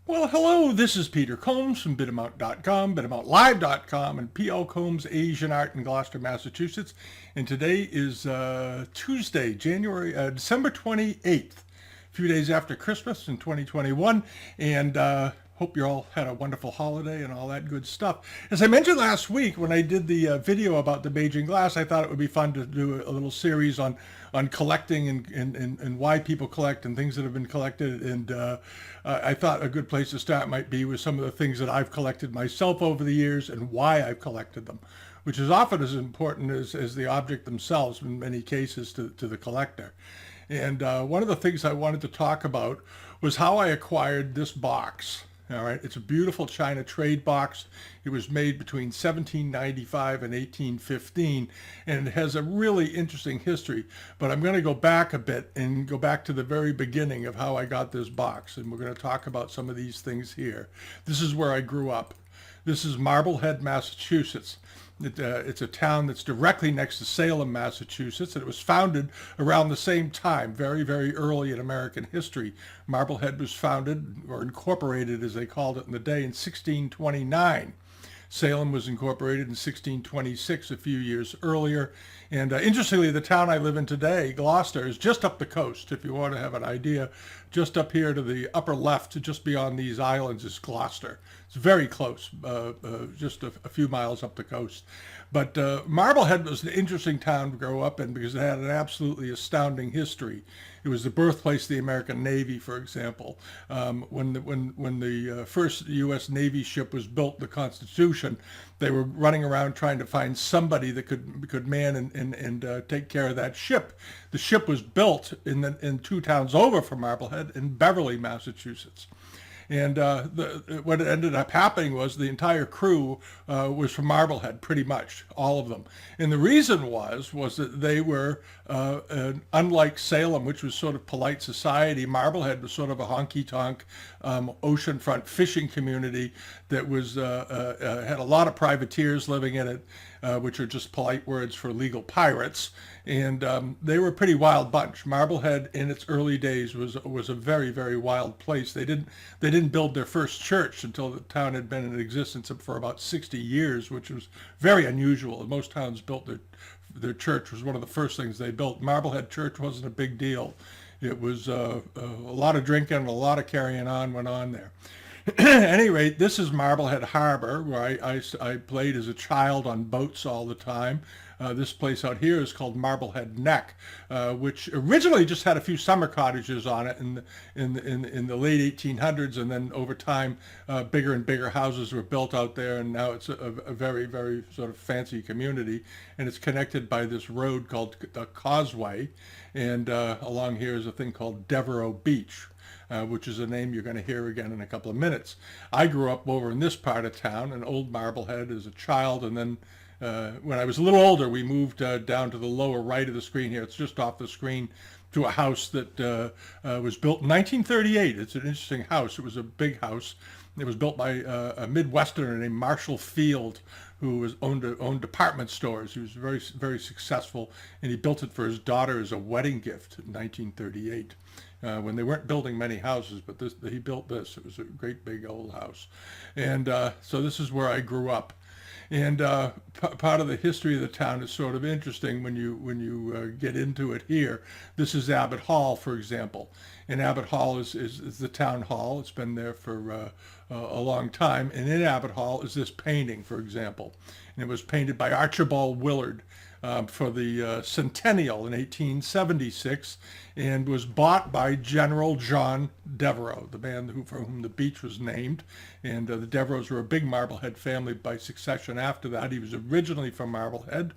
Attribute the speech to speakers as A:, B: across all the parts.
A: Well, hello, this is Peter Combs from Bitamount.com, BitamountLive.com, and P.L. Combs Asian Art in Gloucester, Massachusetts. And today is Tuesday, December 28th, a few days after Christmas in 2021. And hope you all had a wonderful holiday and all that good stuff. As I mentioned last week when I did the video about the Beijing glass, I thought it would be fun to do a little series on collecting and why people collect and things that have been collected. And I thought a good place to start might be with some of the things that I've collected myself over the years and why I've collected them, which is often as important as the object themselves in many cases to the collector. And one of the things I wanted to talk about was how I acquired this box. All right, it's a beautiful China trade box. It was made between 1795 and 1815, and it has a really interesting history. But I'm going to go back a bit and go back to the very beginning of how I got this box, and we're going to talk about some of these things here. This is where I grew up. This is Marblehead, Massachusetts. It's a town that's directly next to Salem, Massachusetts, and it was founded around the same time, very, very early in American history. Marblehead was founded, or incorporated as they called it in the day, in 1629. Salem was incorporated in 1626, a few years earlier. And interestingly, the town I live in today, Gloucester, is just up the coast. If you want to have an idea, just up here to the upper left, just beyond these islands, is Gloucester. It's very close, just a few miles up the coast. But Marblehead was an interesting town to grow up in because it had an absolutely astounding history. It was the birthplace of the American Navy, for example. When the first U.S. Navy ship was built, the Constitution, they were running around trying to find somebody that could man and take care of that ship. The ship was built in two towns over from Marblehead in Beverly, Massachusetts. And what ended up happening was the entire crew was from Marblehead, pretty much, all of them. And the reason was that they were, unlike Salem, which was sort of polite society, Marblehead was sort of a honky-tonk oceanfront fishing community that was had a lot of privateers living in it, which are just polite words for legal pirates. And they were a pretty wild bunch. Marblehead in its early days was a very, very wild place. They didn't build their first church until the town had been in existence for about 60 years, which was very unusual. Most towns built their church was one of the first things they built. Marblehead Church wasn't a big deal. It was a lot of drinking and a lot of carrying on went on there. At any rate, this is Marblehead Harbor, where I played as a child on boats all the time. This place out here is called Marblehead Neck, which originally just had a few summer cottages on it in the late 1800s, and then over time, bigger and bigger houses were built out there, and now it's a very, very sort of fancy community, and it's connected by this road called the Causeway, and along here is a thing called Devereux Beach. Which is a name you're going to hear again in a couple of minutes. I grew up over in this part of town, in Old Marblehead, as a child, and then when I was a little older, we moved down to the lower right of the screen here. It's just off the screen, to a house that was built in 1938. It's an interesting house. It was a big house. It was built by a Midwesterner named Marshall Field, who owned department stores. He was very, very successful, and he built it for his daughter as a wedding gift in 1938. When they weren't building many houses, but he built this. It was a great big old house. And so this is where I grew up. And part of the history of the town is sort of interesting when you get into it here. This is Abbott Hall, for example. And Abbott Hall is the town hall. It's been there for a long time. And in Abbott Hall is this painting, for example. And it was painted by Archibald Willard for the centennial in 1876, and was bought by General John Devereux, the man for whom the beach was named. And the Devereux were a big Marblehead family by succession after that. He was originally from Marblehead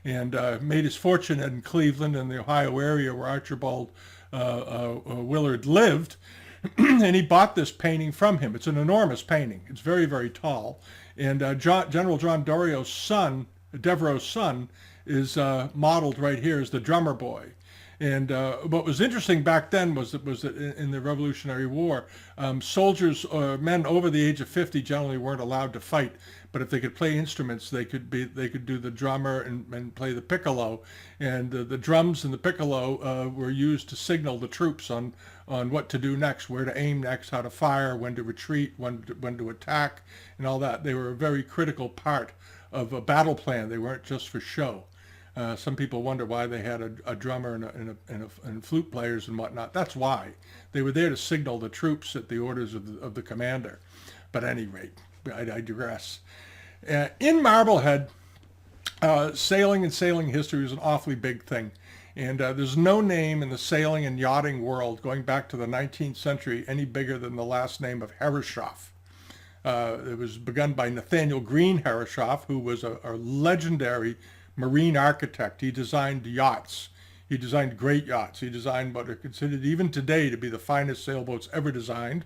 A: and made his fortune in Cleveland and the Ohio area where Archibald Willard lived. and he bought this painting from him. It's an enormous painting. It's very, very tall. And General John Dorio's son, Devereux's son, is modeled right here as the drummer boy. And what was interesting back then was that in the Revolutionary War, soldiers or men over the age of 50 generally weren't allowed to fight. But if they could play instruments, they could do the drummer and play the piccolo. And the drums and the piccolo were used to signal the troops on what to do next, where to aim next, how to fire, when to retreat, when to attack, and all that. They were a very critical part of a battle plan. They weren't just for show. Some people wonder why they had a drummer and flute players and whatnot. That's why. They were there to signal the troops at the orders of the commander. But at any rate, I digress. In Marblehead, sailing and sailing history is an awfully big thing. And there's no name in the sailing and yachting world going back to the 19th century any bigger than the last name of Herreshoff. It was begun by Nathaniel Green Herreshoff, who was a legendary marine architect. He designed yachts. He designed great yachts. He designed what are considered even today to be the finest sailboats ever designed.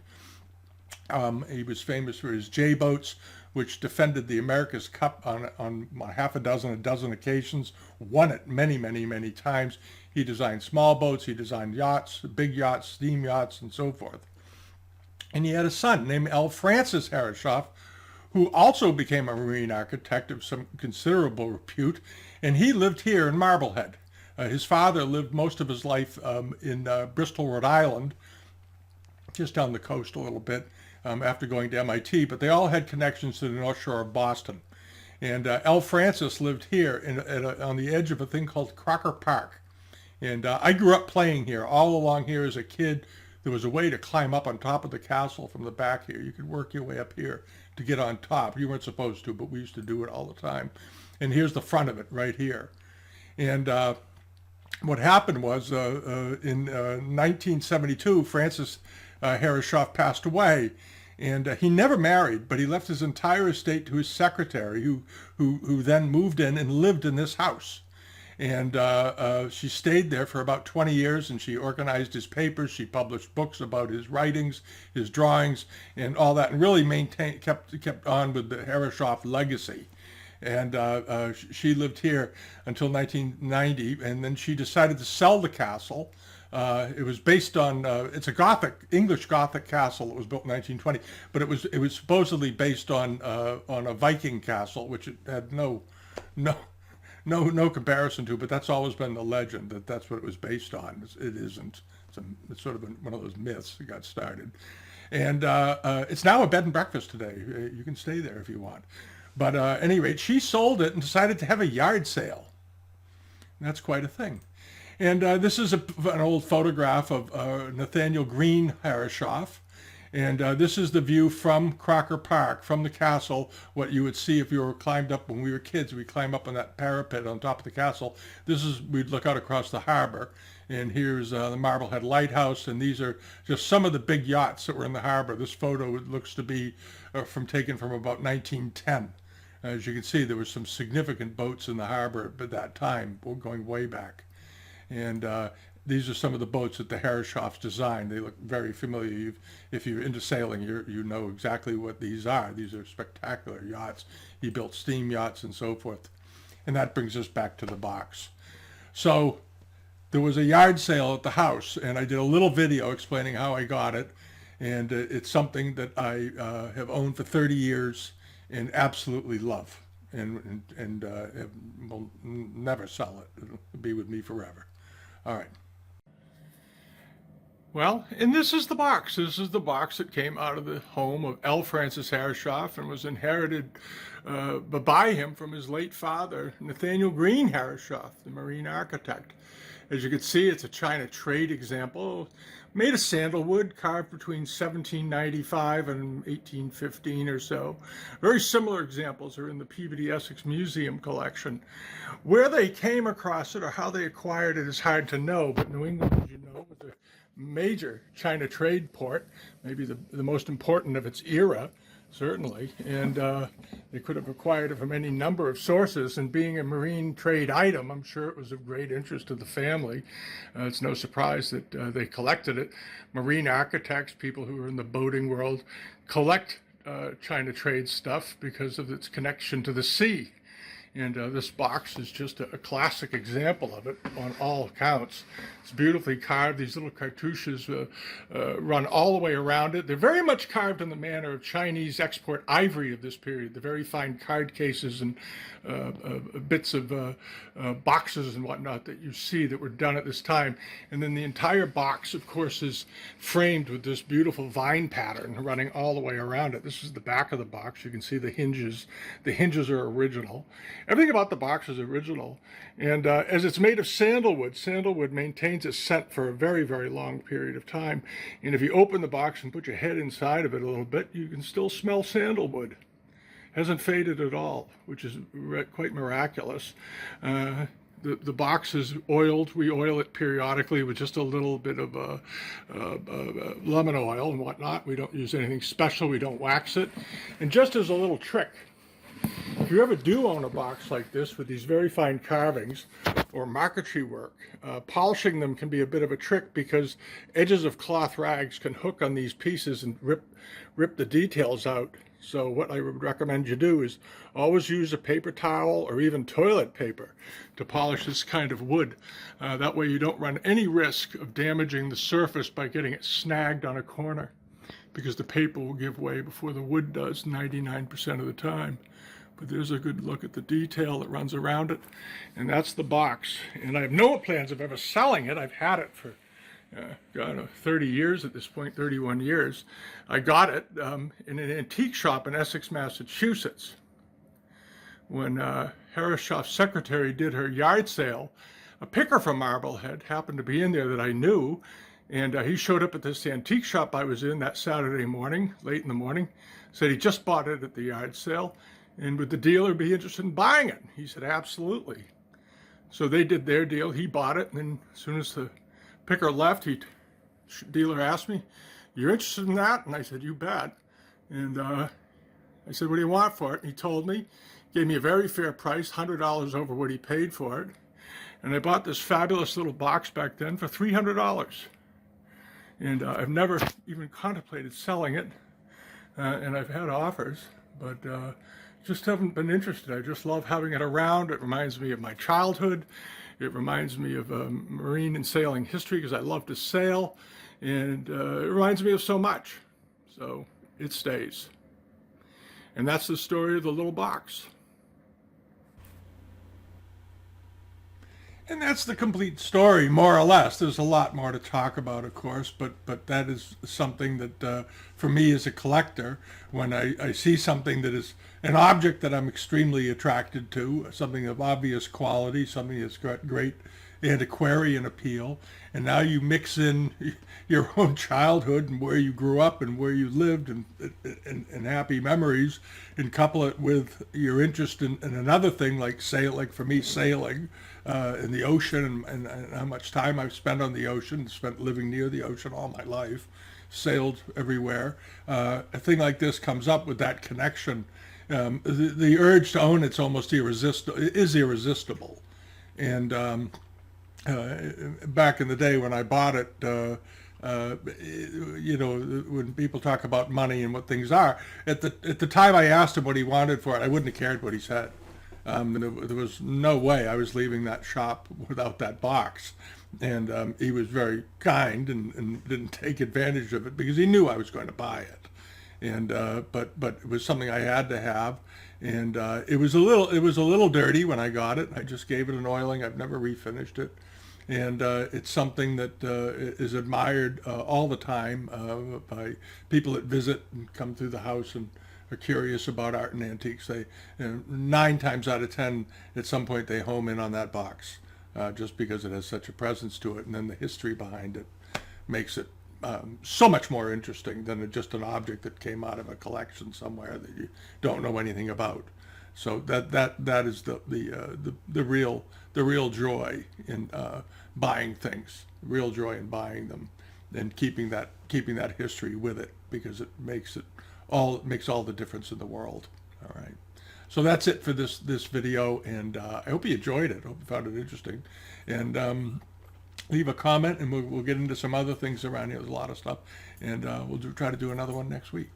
A: He was famous for his J boats, which defended the America's Cup on half a dozen occasions, won it many, many, many times. He designed small boats. He designed yachts, big yachts, steam yachts, and so forth. And he had a son named L. Francis Herreshoff, who also became a marine architect of some considerable repute, and he lived here in Marblehead. His father lived most of his life in Bristol, Rhode Island, just down the coast a little bit, after going to MIT, but they all had connections to the North Shore of Boston. And L. Francis lived here on the edge of a thing called Crocker Park. And I grew up playing here. All along here as a kid, there was a way to climb up on top of the castle from the back here. You could work your way up here to get on top. You weren't supposed to, but we used to do it all the time. And here's the front of it right here. And what happened was in 1972, Francis Herreshoff passed away. And he never married, but he left his entire estate to his secretary, who then moved in and lived in this house. And she stayed there for about 20 years, and she organized his papers. She published books about his writings, his drawings, and all that, and really kept on with the Herreshoff legacy. And she lived here until 1990, and then she decided to sell the castle. It was based on it's a English Gothic castle. It was built in 1920, but it was supposedly based on a Viking castle, which it had no comparison to. But that's always been the legend, that's what it was based on. It isn't. It's sort of one of those myths that got started, and it's now a bed and breakfast today. You can stay there if you want. But at any rate, she sold it and decided to have a yard sale. And that's quite a thing. And this is an old photograph of Nathaniel Green Herreshoff. And this is the view from Crocker Park, from the castle, what you would see if you were climbed up when we were kids. We'd climb up on that parapet on top of the castle. We'd look out across the harbor. And here's the Marblehead Lighthouse. And these are just some of the big yachts that were in the harbor. This photo looks to be taken from about 1910. As you can see, there were some significant boats in the harbor at that time, going way back. And these are some of the boats that the Herreshoffs designed. They look very familiar. If you're into sailing, you know exactly what these are. These are spectacular yachts. He built steam yachts and so forth. And that brings us back to the box. So there was a yard sale at the house, and I did a little video explaining how I got it. And it's something that I have owned for 30 years and absolutely love, and will never sell it. It'll be with me forever. All right. Well, and this is the box. This is the box that came out of the home of L. Francis Herreshoff and was inherited by him from his late father, Nathaniel Green Herreshoff, the marine architect. As you can see, it's a China trade example, made of sandalwood, carved between 1795 and 1815 or so. Very similar examples are in the Peabody Essex Museum collection. Where they came across it or how they acquired it is hard to know, but New England, as you know, was a major China trade port, maybe the most important of its era. certainly. And they could have acquired it from any number of sources. And being a marine trade item, I'm sure it was of great interest to the family. It's no surprise that they collected it. Marine architects, people who are in the boating world, collect China trade stuff because of its connection to the sea. And this box is just a classic example of it on all accounts. It's beautifully carved. These little cartouches run all the way around it. They're very much carved in the manner of Chinese export ivory of this period, the very fine card cases and bits of boxes and whatnot that you see that were done at this time. And then the entire box, of course, is framed with this beautiful vine pattern running all the way around it. This is the back of the box. You can see the hinges. The hinges are original. Everything about the box is original. And as it's made of sandalwood, sandalwood maintains its scent for a very, very long period of time. And if you open the box and put your head inside of it a little bit, you can still smell sandalwood. Hasn't faded at all, which is quite miraculous. The box is oiled. We oil it periodically with just a little bit of lemon oil and whatnot. We don't use anything special. We don't wax it. And just as a little trick, if you ever do own a box like this with these very fine carvings or marquetry work, polishing them can be a bit of a trick because edges of cloth rags can hook on these pieces and rip the details out. So what I would recommend you do is always use a paper towel or even toilet paper to polish this kind of wood. That way you don't run any risk of damaging the surface by getting it snagged on a corner, because the paper will give way before the wood does 99% of the time. But there's a good look at the detail that runs around it. And that's the box. And I have no plans of ever selling it. I've had it for 30 years at this point, 31 years. I got it in an antique shop in Essex, Massachusetts. When Herreshoff's secretary did her yard sale, a picker from Marblehead happened to be in there that I knew. And he showed up at this antique shop I was in that Saturday morning, late in the morning, said he just bought it at the yard sale. And would the dealer be interested in buying it? He said, absolutely. So they did their deal. He bought it. And then as soon as the picker left, dealer asked me, you're interested in that? And I said, you bet. And I said, what do you want for it? And he told me, gave me a very fair price, $100 over what he paid for it. And I bought this fabulous little box back then for $300. And I've never even contemplated selling it. And I've had offers, but just haven't been interested. I just love having it around. It reminds me of my childhood. It reminds me of marine and sailing history because I love to sail. And it reminds me of so much. So it stays. And that's the story of the little box. And that's the complete story, more or less. There's a lot more to talk about, of course, but that is something that, for me as a collector, when I see something that is an object that I'm extremely attracted to, something of obvious quality, something that's got great antiquarian appeal, and now you mix in your own childhood and where you grew up and where you lived and happy memories, and couple it with your interest in another thing like for me, sailing in the ocean and how much time I've spent on the ocean, spent living near the ocean all my life, sailed everywhere. A thing like this comes up with that connection. The urge to own it's almost irresistible. And back in the day when I bought it, when people talk about money and what things are, at the time I asked him what he wanted for it, I wouldn't have cared what he said. There was no way I was leaving that shop without that box. And he was very kind and didn't take advantage of it because he knew I was going to buy it. And but it was something I had to have. And it was a little dirty when I got it. I just gave it an oiling. I've never refinished it. And it's something that is admired all the time by people that visit and come through the house and are curious about art and antiques. They 9 times out of 10, at some point, they home in on that box just because it has such a presence to it, and then the history behind it makes it so much more interesting than just an object that came out of a collection somewhere that you don't know anything about. So that is the real joy in buying things, the real joy in buying them. and keeping that history with it, because it makes all the difference in the world. All right. So that's it for this video, and I hope you enjoyed it. I hope you found it interesting. And leave a comment, and we'll get into some other things around here. There's a lot of stuff, and we'll try to do another one next week.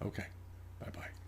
A: Okay. Bye-bye.